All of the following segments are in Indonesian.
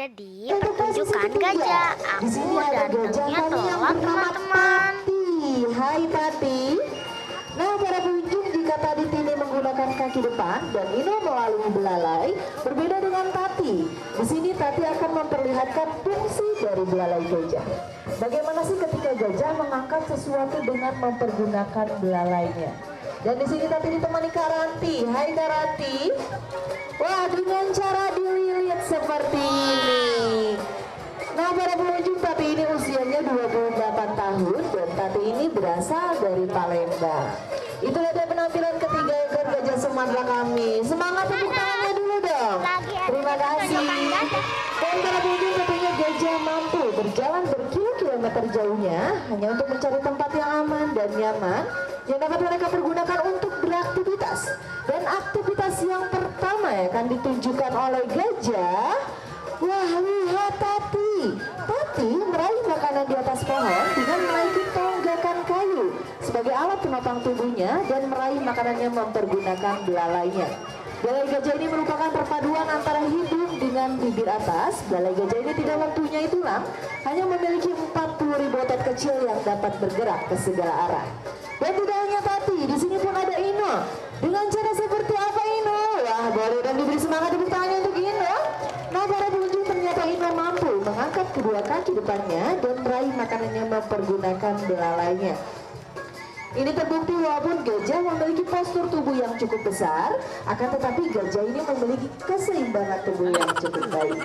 berada di pertunjukan gajah. Aku datangnya telat, teman-teman. Hai Tati. Nah, para pengunjung, jika tadi Tini menggunakan kaki depan dan Ino melalui belalai, berbeda dengan Tati. Di sini Tati akan memperlihatkan fungsi dari belalai gajah. Bagaimana sih ketika gajah mengangkat sesuatu dengan mempergunakan belalainya? Dan di sini Tati ditemani Kak Ranti. Hai Kak Ranti. Wah, dengan cara dililit seperti ini. Nah, para pengunjung, Tati ini usianya 28 tahun dan Tati ini berasal dari Palembang. Itulah dia penampilan ketiga ekor gajah Sumatera kami. Semangat tepuk tangannya dulu dong. Terima kasih. Dan para pengunjung, tentunya gajah mampu berjalan berkilo-kilometer jauhnya hanya untuk mencari tempat yang aman dan nyaman yang dapat mereka pergunakan untuk beraktivitas. Dan aktivitas yang pertama yang akan ditunjukkan oleh gajah. Wah, lihat Tati. Tati meraih makanan di atas pohon dengan menaiki tonggakan kayu sebagai alat penopang tubuhnya dan meraih makanannya mempergunakan belalainya. Belalai gajah ini merupakan perpaduan antara hidung dengan bibir atas. Belalai gajah ini tidak mempunyai tulang, hanya memiliki 40.000 otot kecil yang dapat bergerak ke segala arah. Dan tidak hanya Tati, di sini pun ada Ino. Dengan cara seperti apa Ino? Wah, boleh dan diberi semangat tepuk tangannya untuk Ino. Nah, para pengunjung, ternyata Ino mampu mengangkat kedua kaki depannya dan meraih makanannya mempergunakan belalainya. Ini terbukti walaupun gajah memiliki postur tubuh yang cukup besar, akan tetapi gajah ini memiliki keseimbangan tubuh yang cukup baik.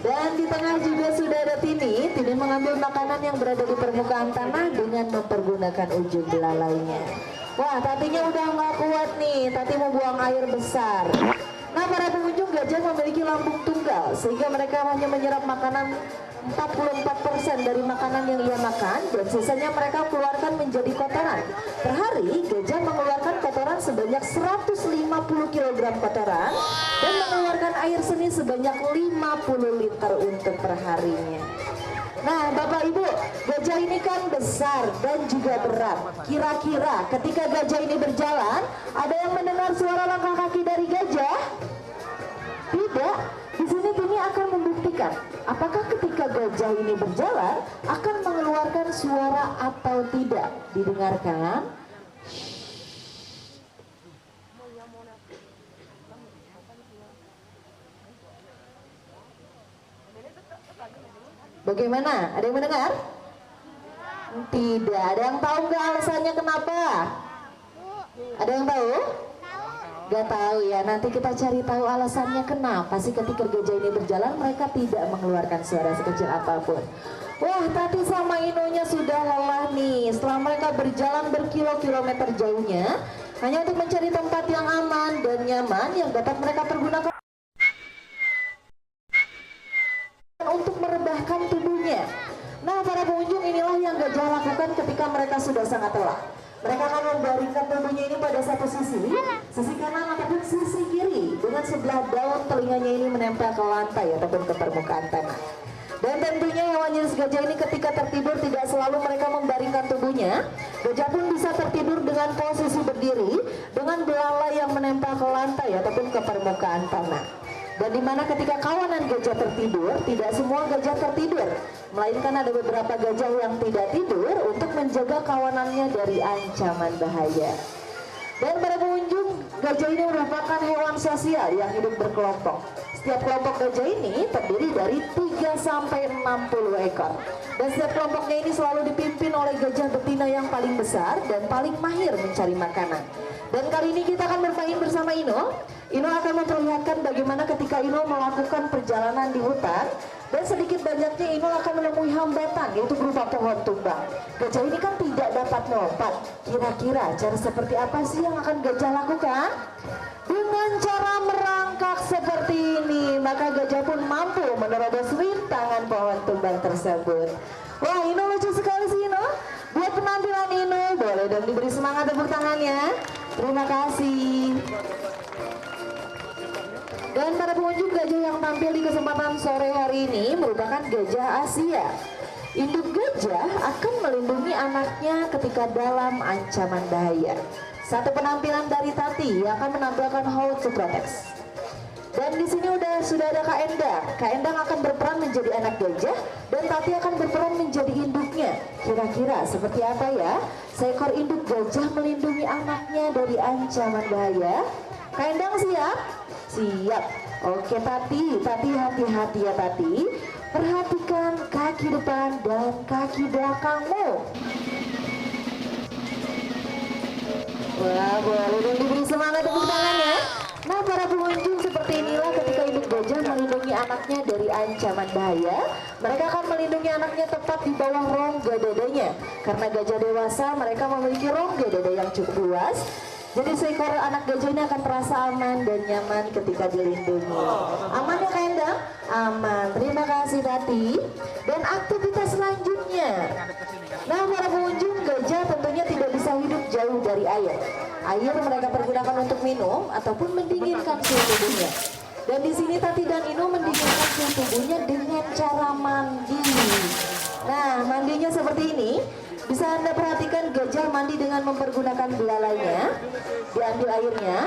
Dan di tengah juga sudah ada Tini. Tini mengambil makanan yang berada di permukaan tanah dengan mempergunakan ujung belalainya. Wah, Tatinya udah nggak kuat nih. Tati mau buang air besar. Nah, para pengunjung, gajah memiliki lambung tunggal sehingga mereka hanya menyerap makanan 44% dari makanan yang ia makan dan sisanya mereka keluarkan menjadi kotoran. Per hari gajah mengeluarkan kotoran sebanyak 150 kg kotoran dan mengeluarkan air seni sebanyak 50 liter untuk perharinya. Nah, Bapak Ibu, gajah ini kan besar dan juga berat. Kira-kira ketika gajah ini berjalan, ada yang mendengar suara langkah kaki dari gajah? Tidak. Di sini Tini akan membuktikan apakah ketika gajah ini berjalan akan mengeluarkan suara atau tidak. Didengarkan. Bagaimana? Ada yang mendengar? Tidak. Ada yang tahu nggak alasannya kenapa? Ada yang tahu? Gak tahu ya. Nanti kita cari tahu alasannya kenapa sih ketika gajah ini berjalan mereka tidak mengeluarkan suara sekecil apapun. Wah, Tati sama Inonya sudah lelah nih. Setelah mereka berjalan berkilo-kilometer jauhnya hanya untuk mencari tempat yang aman dan nyaman yang dapat mereka pergunakan untuk merebahkan tubuhnya. Nah, para pengunjung, inilah yang gajah lakukan ketika mereka sudah sangat lelah. Mereka akan membaringkan tubuhnya ini pada satu sisi kanan ataupun sisi kiri, dengan sebelah daun telinganya ini menempel ke lantai ataupun ke permukaan tanah. Dan tentunya hewan jenis gajah ini ketika tertidur tidak selalu mereka membaringkan tubuhnya. Gajah pun bisa tertidur dengan posisi berdiri dengan belalai yang menempel ke lantai ataupun ke permukaan tanah. Dan dimana ketika kawanan gajah tertidur, tidak semua gajah tertidur, melainkan ada beberapa gajah yang tidak tidur untuk menjaga kawanannya dari ancaman bahaya. Dan para pengunjung, gajah ini merupakan hewan sosial yang hidup berkelompok. Setiap kelompok gajah ini terdiri dari 3-60 ekor. Dan setiap kelompoknya ini selalu dipimpin oleh gajah betina yang paling besar dan paling mahir mencari makanan. Dan kali ini kita akan bermain bersama Ino. Ino akan memperlihatkan bagaimana ketika Ino melakukan perjalanan di hutan dan sedikit banyaknya Ino akan menemui hambatan, yaitu berupa pohon tumbang. Gajah ini kan tidak dapat melompat. Kira-kira cara seperti apa sih yang akan gajah lakukan? Dengan cara merangkak seperti ini, maka gajah pun mampu menerobos rintangan pohon tumbang tersebut. Wah, Ino lucu sekali sih Ino. Buat penampilan Ino, boleh dan diberi semangat tepuk tangannya. Terima kasih. Dan para pengunjung, gajah yang tampil di kesempatan sore hari ini merupakan gajah Asia. Induk gajah akan melindungi anaknya ketika dalam ancaman bahaya. Satu penampilan dari Tati yang akan menampilkan How to Protect. Dan di sini sudah ada Kak Endang. Kak Endang akan berperan menjadi anak gajah dan Tati akan berperan menjadi induknya. Kira-kira seperti apa ya? Seekor induk gajah melindungi anaknya dari ancaman bahaya. Kak Endang siap? Siap. Oke Tati hati-hati ya Tati. Perhatikan kaki depan dan kaki belakangmu. Wah, boleh dong diberi semangat tepuk tangannya. Nah, para pengunjung, seperti inilah ketika induk gajah melindungi anaknya dari ancaman bahaya. Mereka akan melindungi anaknya tepat di bawah rongga dadanya. Karena gajah dewasa, mereka memiliki rongga dada yang cukup luas. Jadi seekor anak gajah ini akan terasa aman dan nyaman ketika dilindungi. Aman ya Kak Endang? Aman. Terima kasih Tati. Dan aktivitas selanjutnya. Nah, para pengunjung, gajah tentunya tidak bisa hidup jauh dari air. Air mereka pergunakan untuk minum ataupun mendinginkan suhu tubuhnya. Dan di sini Tati dan Inu mendinginkan suhu tubuhnya dengan cara mandi. Nah, mandinya seperti ini. Bisa Anda perhatikan gajah mandi dengan mempergunakan belalainya. Diambil airnya,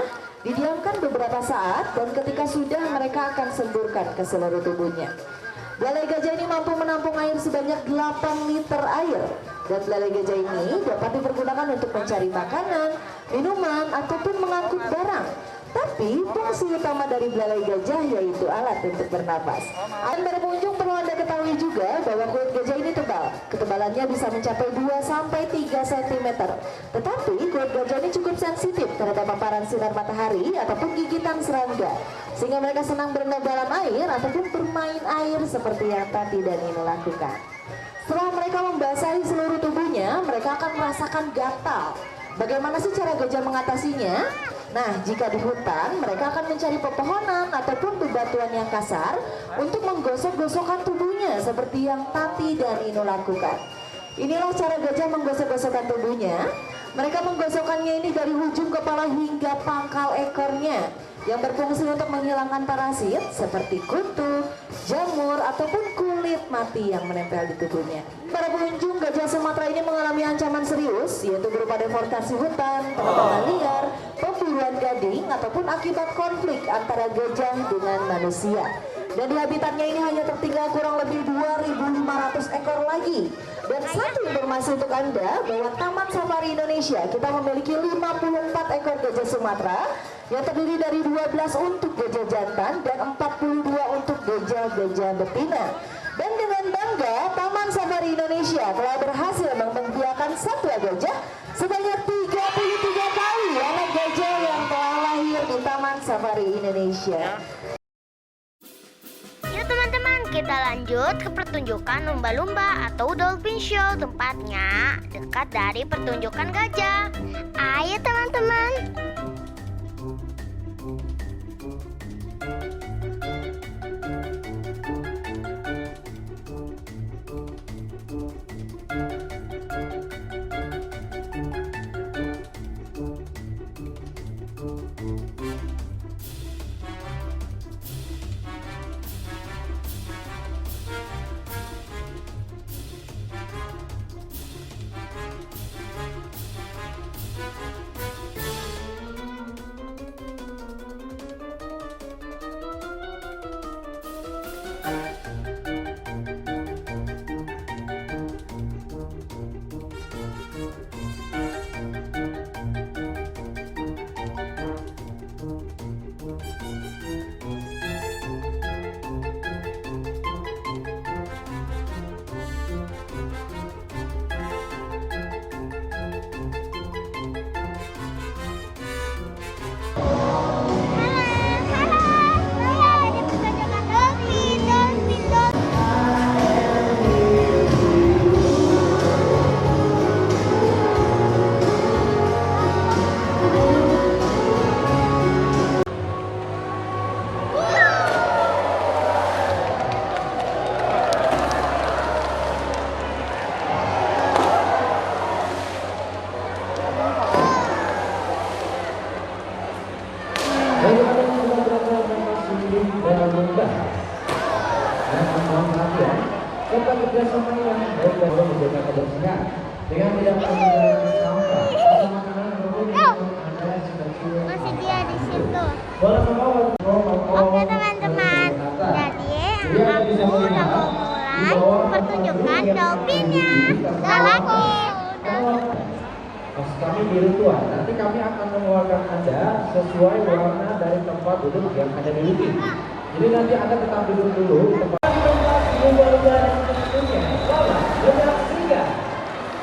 didiamkan beberapa saat, dan ketika sudah mereka akan semburkan ke seluruh tubuhnya. Belalai gajah ini mampu menampung air sebanyak 8 liter air. Dan belalai gajah ini dapat dipergunakan untuk mencari makanan, minuman, ataupun mengangkut barang. Tapi fungsi utama dari belalai gajah yaitu alat untuk bernapas. Dan para pengunjung, perlu Anda ketahui juga bahwa kulit gajah ini tebal. Ketebalannya bisa mencapai 2-3 cm. Tetapi kulit gajah ini cukup sensitif terhadap paparan sinar matahari ataupun gigitan serangga. Sehingga mereka senang berenang dalam air ataupun bermain air seperti yang Tati dan Inu lakukan. Setelah mereka membasahi seluruh tubuhnya, mereka akan merasakan gatal. Bagaimana sih cara gajah mengatasinya? Nah, jika di hutan, mereka akan mencari pepohonan ataupun bebatuan yang kasar untuk menggosok-gosokkan tubuhnya seperti yang Tati dan Inu lakukan. Inilah cara gajah menggosok-gosokkan tubuhnya. Mereka menggosokkannya ini dari ujung kepala hingga pangkal ekornya, yang berfungsi untuk menghilangkan parasit seperti kutu, jamur, ataupun kulit mati yang menempel di tubuhnya. Para pengunjung, gajah Sumatera ini mengalami ancaman serius, yaitu berupa deforestasi hutan, penebangan liar, pemburuan gading, ataupun akibat konflik antara gajah dengan manusia. Dan di habitatnya ini hanya tertinggal kurang lebih 2.500 ekor lagi. Dan satu informasi untuk Anda, bahwa Taman Safari Indonesia kita memiliki 54 ekor gajah Sumatera yang terdiri dari 12 untuk gajah jantan dan 42 untuk gajah-gajah betina. Dan dengan bangga, Taman Safari Indonesia telah berhasil membiakan satwa gajah sebanyak 33 kali anak gajah yang telah lahir di Taman Safari Indonesia. Yuk teman-teman, kita lanjut ke pertunjukan lumba-lumba atau dolphin show, tempatnya dekat dari pertunjukan gajah. Ayo teman-teman. serta kerjasama yang baik dan menjaga kebersihan dengan tidak menggunakan sampah atau makanan maupun minuman Anda sudah Masih dia di situ. boleh membawa Oke teman-teman, jadi aku udah mau mulai pertunjukan dolphinnya. Sekali lagi. Maksud kami biru tua. Nanti kami akan mengeluarkan Anda sesuai warna dari tempat duduk yang Anda duduki. Jadi nanti Anda tetap duduk dulu di tempat lumba-lumba yang tentunya sama dengan singa.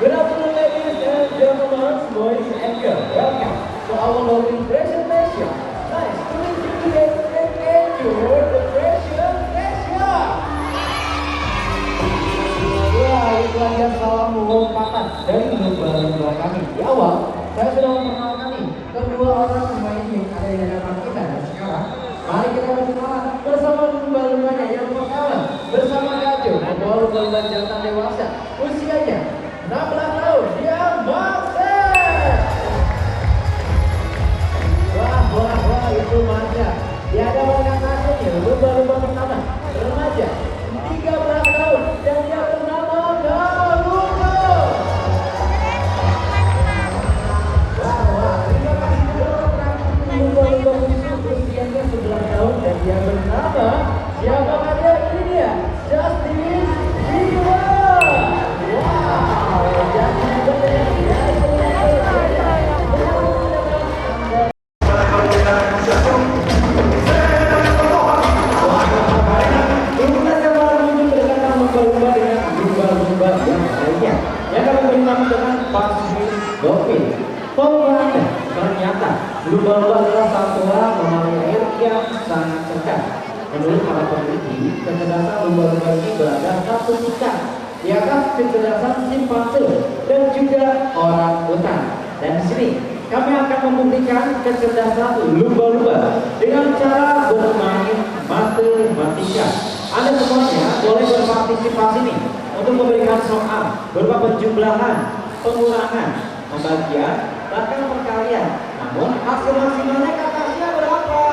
Good afternoon ladies and gentlemen, boys and girls. Welcome to our dolphin presentation. Nice to meet you today and enjoy the presentation. Wah, itu aja salam lompatan dari lumba-lumba kami. Di awal, saya sudah memperkenalkan nih kedua orang pemain yang ada di hadapan kita. Dan sekarang, mari kita berkenalan bersama lumba-lumbanya yang pertama, bersama Gajo, membawa lumba-lumba jantan dewasa, usianya 16 tahun, dia Marcel. Wah, itu manja. Dia ada banyak kasusnya, lumba-lumba pertama, remaja, 13 tahun, dan dia bernama Galugo. Terima kasih juga lumba-lumba khusus usianya 11 tahun, dan dia bernama, siapakah dia? Ini dia, Justin Bieber. Ternyata lumba-lumba adalah satwa mamalia air yang sangat cerdas. Menurut para peneliti, kecerdasan lumba-lumba ini berada satu tingkat di atas kecerdasan simpanse dan juga orang utan. Dan di sini kami akan membuktikan kecerdasan lumba-lumba dengan cara bermain matematika. Anda semuanya boleh berpartisipasi nih untuk memberikan soal berupa penjumlahan, pengurangan, pembagian, bahkan perkalian. Namun hasil maksimalnya katanya berapa?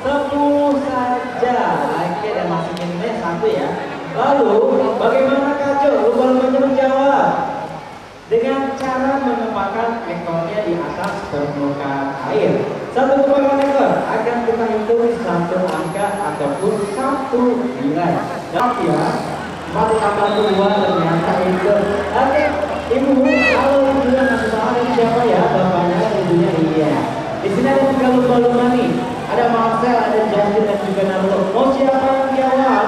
10 saja. Oke, dan hasil minimnya 1 ya. Lalu bagaimana Kajo lumba-lumbanya menjawab? Dengan cara menempatkan ekornya di atas permukaan air. Satu kepala ekor akan kita hitung satu angka ataupun satu nilai. Jawab ya. 4 tambah 2 ternyata itu. Oke, ibu, kalau ibunya masih salah ini siapa ya? Bapaknya, ibunya iya. Di sini ada 3 lumba-lumba nih. Ada Marcel, ada Justin dan juga Naruto. Mau siapa yang jawab?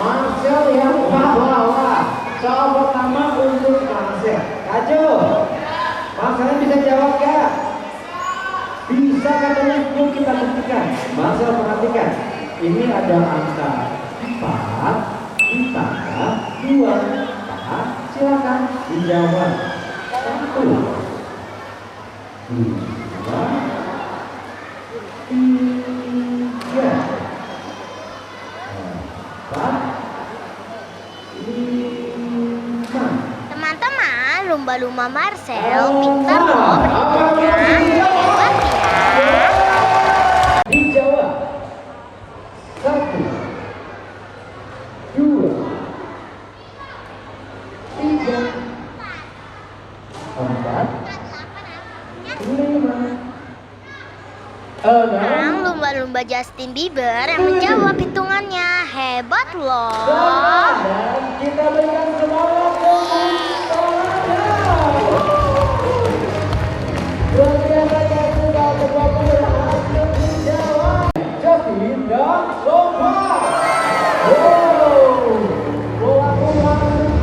Marcel yang bawah. Soal pertama untuk Marcel. Kajo, Marcel bisa jawab gak? Bisa katanya, yuk kita buktikan. Marcel perhatikan. Ini ada angka 4 ditambah 2. Silakan dijawab. 1, 2, 3, 4, 5. Teman-teman, lumba-lumba Marcel pintar loh berhitungnya. Hebat ya. Dijawab. 1, 2, 3, 4, 5. Sekarang lumba-lumba Justin Bieber yang menjawab hitungannya. Hebat loh. Dan kita berikan semangat luar biasa ya, sudah semua berhasil dijawab. Justin dan Sofa. Bola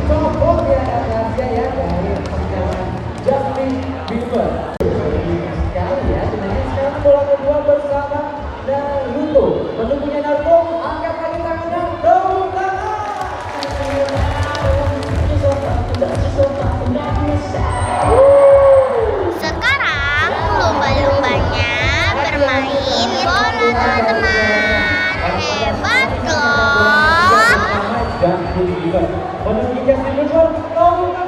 copot ya rahasia ya dari perjalanan Justin Bieber. Sekali ya, sebenarnya sekarang bola kedua bersama Naruto. Pendukungnya Naruto, angkat lagi tangannya, tepuk tangan. Sekarang lumba-lumbanya bermain bola teman-teman. Hebat loh. Justin Bieber. Pendukung Justin Bieber, tepuk tangan.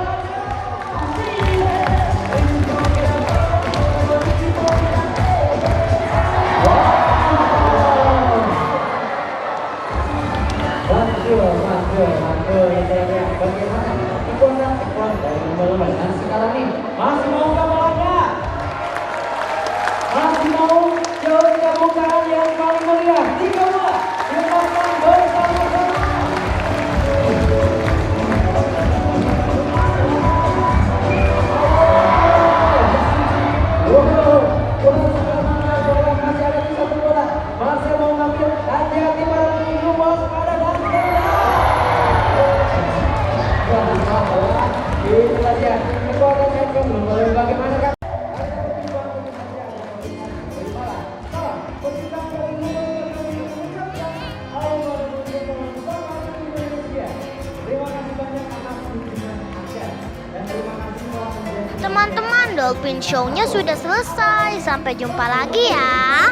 Bagaimana ekor dari lumba-lumba? Dan sekarang nih masih mau nggak bolanya? tepuk tangan yang paling meriah. 3 bola dilepaskan bersama-sama. Masih ada 1 bola. Masih mau ngambil. Hati-hati para pengunjung, waspada dan itu saja kekuatan champion belum bagaimana kan? Teman-teman, Dolphin Show-nya sudah selesai. Sampai jumpa lagi ya.